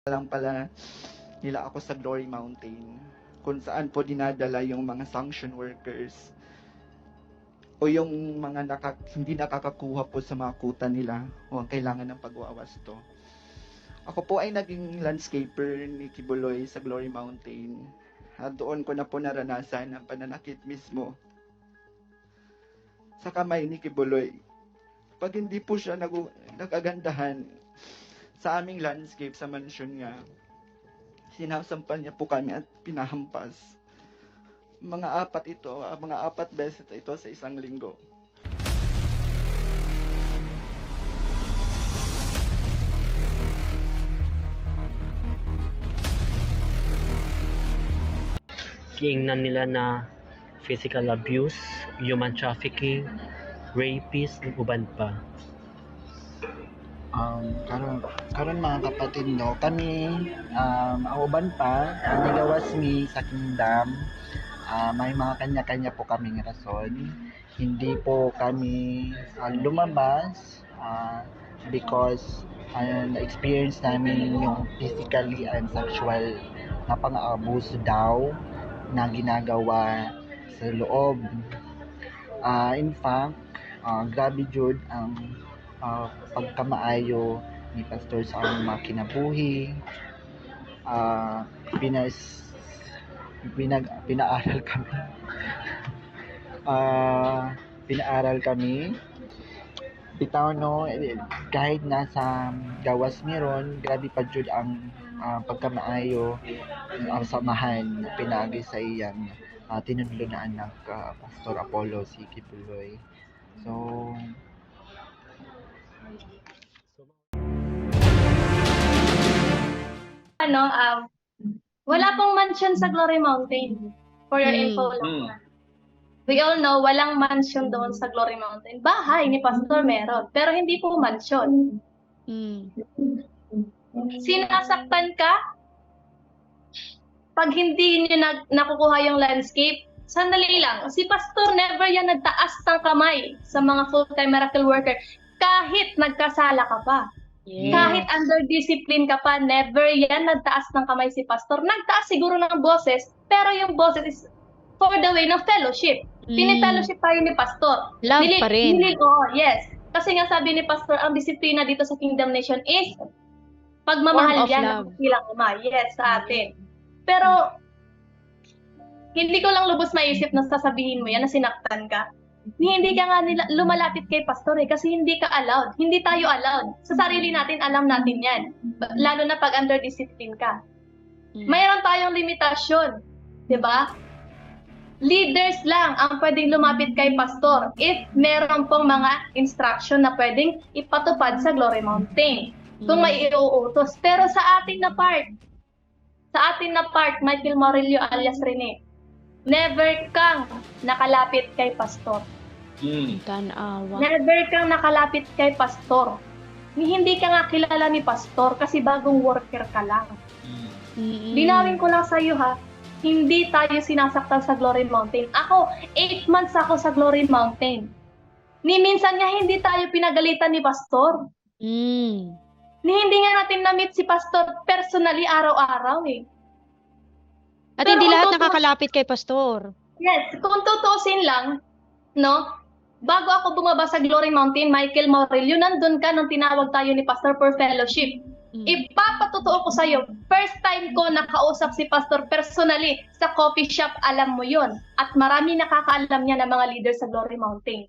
lang pala nila ako sa Glory Mountain, kung saan po dinadala yung mga sanction workers o yung mga hindi nakakakuha po sa mga kuta nila o ang kailangan ng pagwawasto. Ako po ay naging landscaper ni Kibuloy sa Glory Mountain. At doon ko na po naranasan ang pananakit mismo sa kamay ni Kibuloy. Pag hindi po siya nagagandahan sa aming landscape sa mansyon niya, sinasampan niya po kami at pinahampas. Mga apat beses ito sa isang linggo. Kiingnan nila na physical abuse, human trafficking, rapist, ug uban pa. Karon mga kapatid no, kami ang uban pa nagawas mi sa kingdom, may mga kanya-kanya po kaming rason. Hindi po kami lumabas because na-experience namin yung physically and sexual na pang-aabuso daw na ginagawa sa loob. In fact, grabe jud ang pagkamaayo ni pastor sa among mga kinabuhi. Pinaaral kami. Pinaaral kami. Bitaw no, kahit nasa gawas meron, grabe pa jud ang pagkamaayo ang samahan na pinagi sa iyang tinudlo na anak, Pastor Apollo si Kibuloy. So wala pong mansion sa Glory Mountain. For your info lang. We all know, walang mansion doon sa Glory Mountain. Bahay ni Pastor meron, pero hindi po mansion. Sinasaktan ka pag hindi niyo nakukuha yung landscape. Sandali lang, si Pastor never yan nagtaas ng kamay sa mga full-time miracle worker kahit nagkasala ka pa. Yes. Kahit under discipline ka pa, never yan nagtaas ng kamay si Pastor. Nagtaas siguro ng boses, pero yung boses is for the way ng fellowship. Pinifellowship tayo ni Pastor. Love pa rin. Yes. Kasi nga sabi ni Pastor, ang disiplina dito sa Kingdom Nation is pagmamahal Form of yan love. ng ilang ama. Yes, sa atin. Pero hindi ko lang lubos maisip na sasabihin mo yan na sinaktan ka. Hindi ka nga lumalapit kay Pastor kasi hindi ka allowed. Hindi tayo allowed. Sa sarili natin, alam natin yan. Lalo na pag under discipline ka. Mayroon tayong limitasyon. Diba? Leaders lang ang pwedeng lumapit kay Pastor if meron pong mga instruction na pwedeng ipatupad sa Glory Mountain. Kung may iuutos. Pero sa ating na part, Michael Morillo alias Rene, never kang nakalapit kay Pastor. Tanawa. Never kang nakalapit kay Pastor. Hindi ka nga kilala ni Pastor kasi bagong worker ka lang. Linawin ko lang sa iyo ha, hindi tayo sinasaktan sa Glory Mountain. Ako, 8 months ako sa Glory Mountain. Minsan nga hindi tayo pinagalitan ni Pastor. Hindi nga natin na-meet si Pastor personally araw-araw eh. At Pero hindi kung lahat totoo- nakakalapit kay Pastor. Yes, kung tutusin lang, no? Bago ako bumaba sa Glory Mountain, Michael Morillo, nandun ka nung tinawag tayo ni Pastor for fellowship. Ipapatotoo ko sa'yo, first time ko nakausap si Pastor personally sa coffee shop, alam mo yon. At marami nakakaalam niya ng mga leader sa Glory Mountain.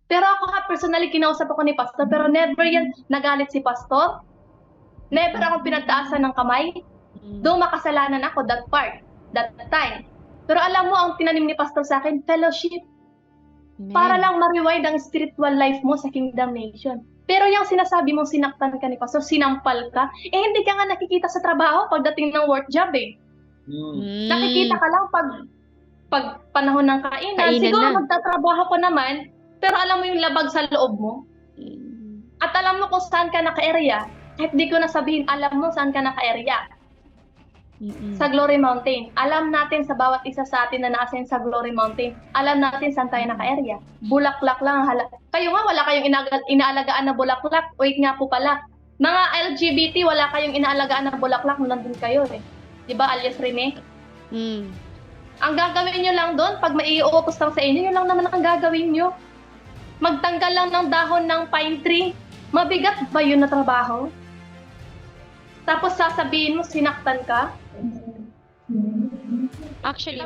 Pero ako nga personally kinausap ako ni Pastor, pero never yan nagalit si Pastor. Never akong pinagtaasan ng kamay. Doon makasalanan ako that time. Pero alam mo, ang tinanim ni Pastor sa akin, fellowship. Para lang ma-rewind ang spiritual life mo sa Kingdom Nation. Pero yung sinasabi mong sinaktan ka ni Pastor, sinampal ka, hindi ka nga nakikita sa trabaho pagdating ng work job eh. Nakikita ka lang pag panahon ng kainan. Siguro na. magtatrabaho ko naman, pero alam mo yung labag sa loob mo. At alam mo kung saan ka naka-area. Kahit di ko nasabihin, alam mo saan ka naka-area. Sa Glory Mountain. Alam natin sa bawat isa sa atin na na-assign sa Glory Mountain, alam natin saan tayo naka-area. Bulaklak lang. Kayo nga, wala kayong inaalagaan na bulaklak. Wait nga po pala. Mga LGBT, wala kayong inaalagaan na bulaklak nung nandun kayo eh. Di ba, alias Rene? Mm. Ang gagawin nyo lang doon, pag maiuutos lang sa inyo, yun lang naman ang gagawin nyo. Magtanggal lang ng dahon ng pine tree. Mabigat ba yun na trabaho? Tapos sasabihin mo, sinaktan ka? Actually,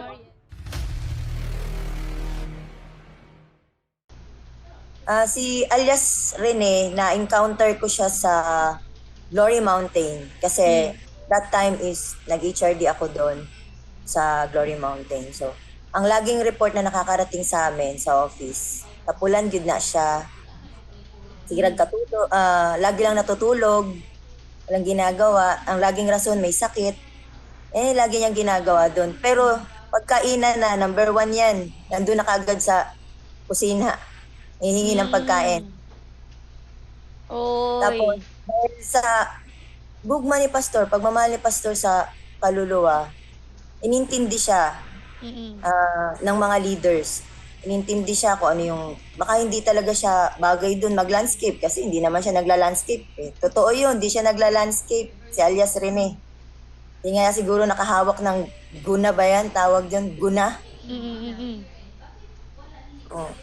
Si alias Rene, na-encounter ko siya sa Glory Mountain. Kasi that time is nag-HRD ako doon sa Glory Mountain. So, ang laging report na nakakarating sa amin sa office, tapulan yun na siya. Sigurad katuto, lagi lang natutulog, walang ginagawa. Ang laging rason, may sakit. Lagi niyang ginagawa doon. Pero pagkainan na, number 1 yan. Nandun na kagad sa kusina. Hihingi ng pagkain. Oy. Tapos, dahil sa gugma ni Pastor, pagmamahal ni Pastor sa kaluluwa, inintindi siya Mm-mm. ng mga leaders. Inintindi siya kung ano yung, baka hindi talaga siya bagay dun mag-landscape kasi hindi naman siya nagla-landscape. Totoo yun, hindi siya nagla-landscape, si alias Rene. Hindi nga siguro nakahawak ng guna ba yan? Tawag dyan, guna. Mm-mm. Oh.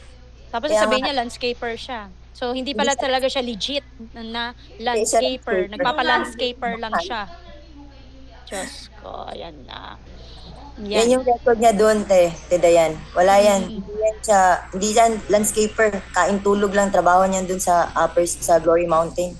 Tapos Kaya sabihin nga- niya, landscaper siya. So, hindi pala Hindi siya- talaga siya legit na siya landscaper. landscaper. Nagpapa-landscaper lang siya. Diyos ko, ayan na. Yan yung record niya doon, te Dayan. Wala yan. Mm. Hindi yan landscaper. Kain tulog lang trabaho niya doon sa sa Glory Mountain.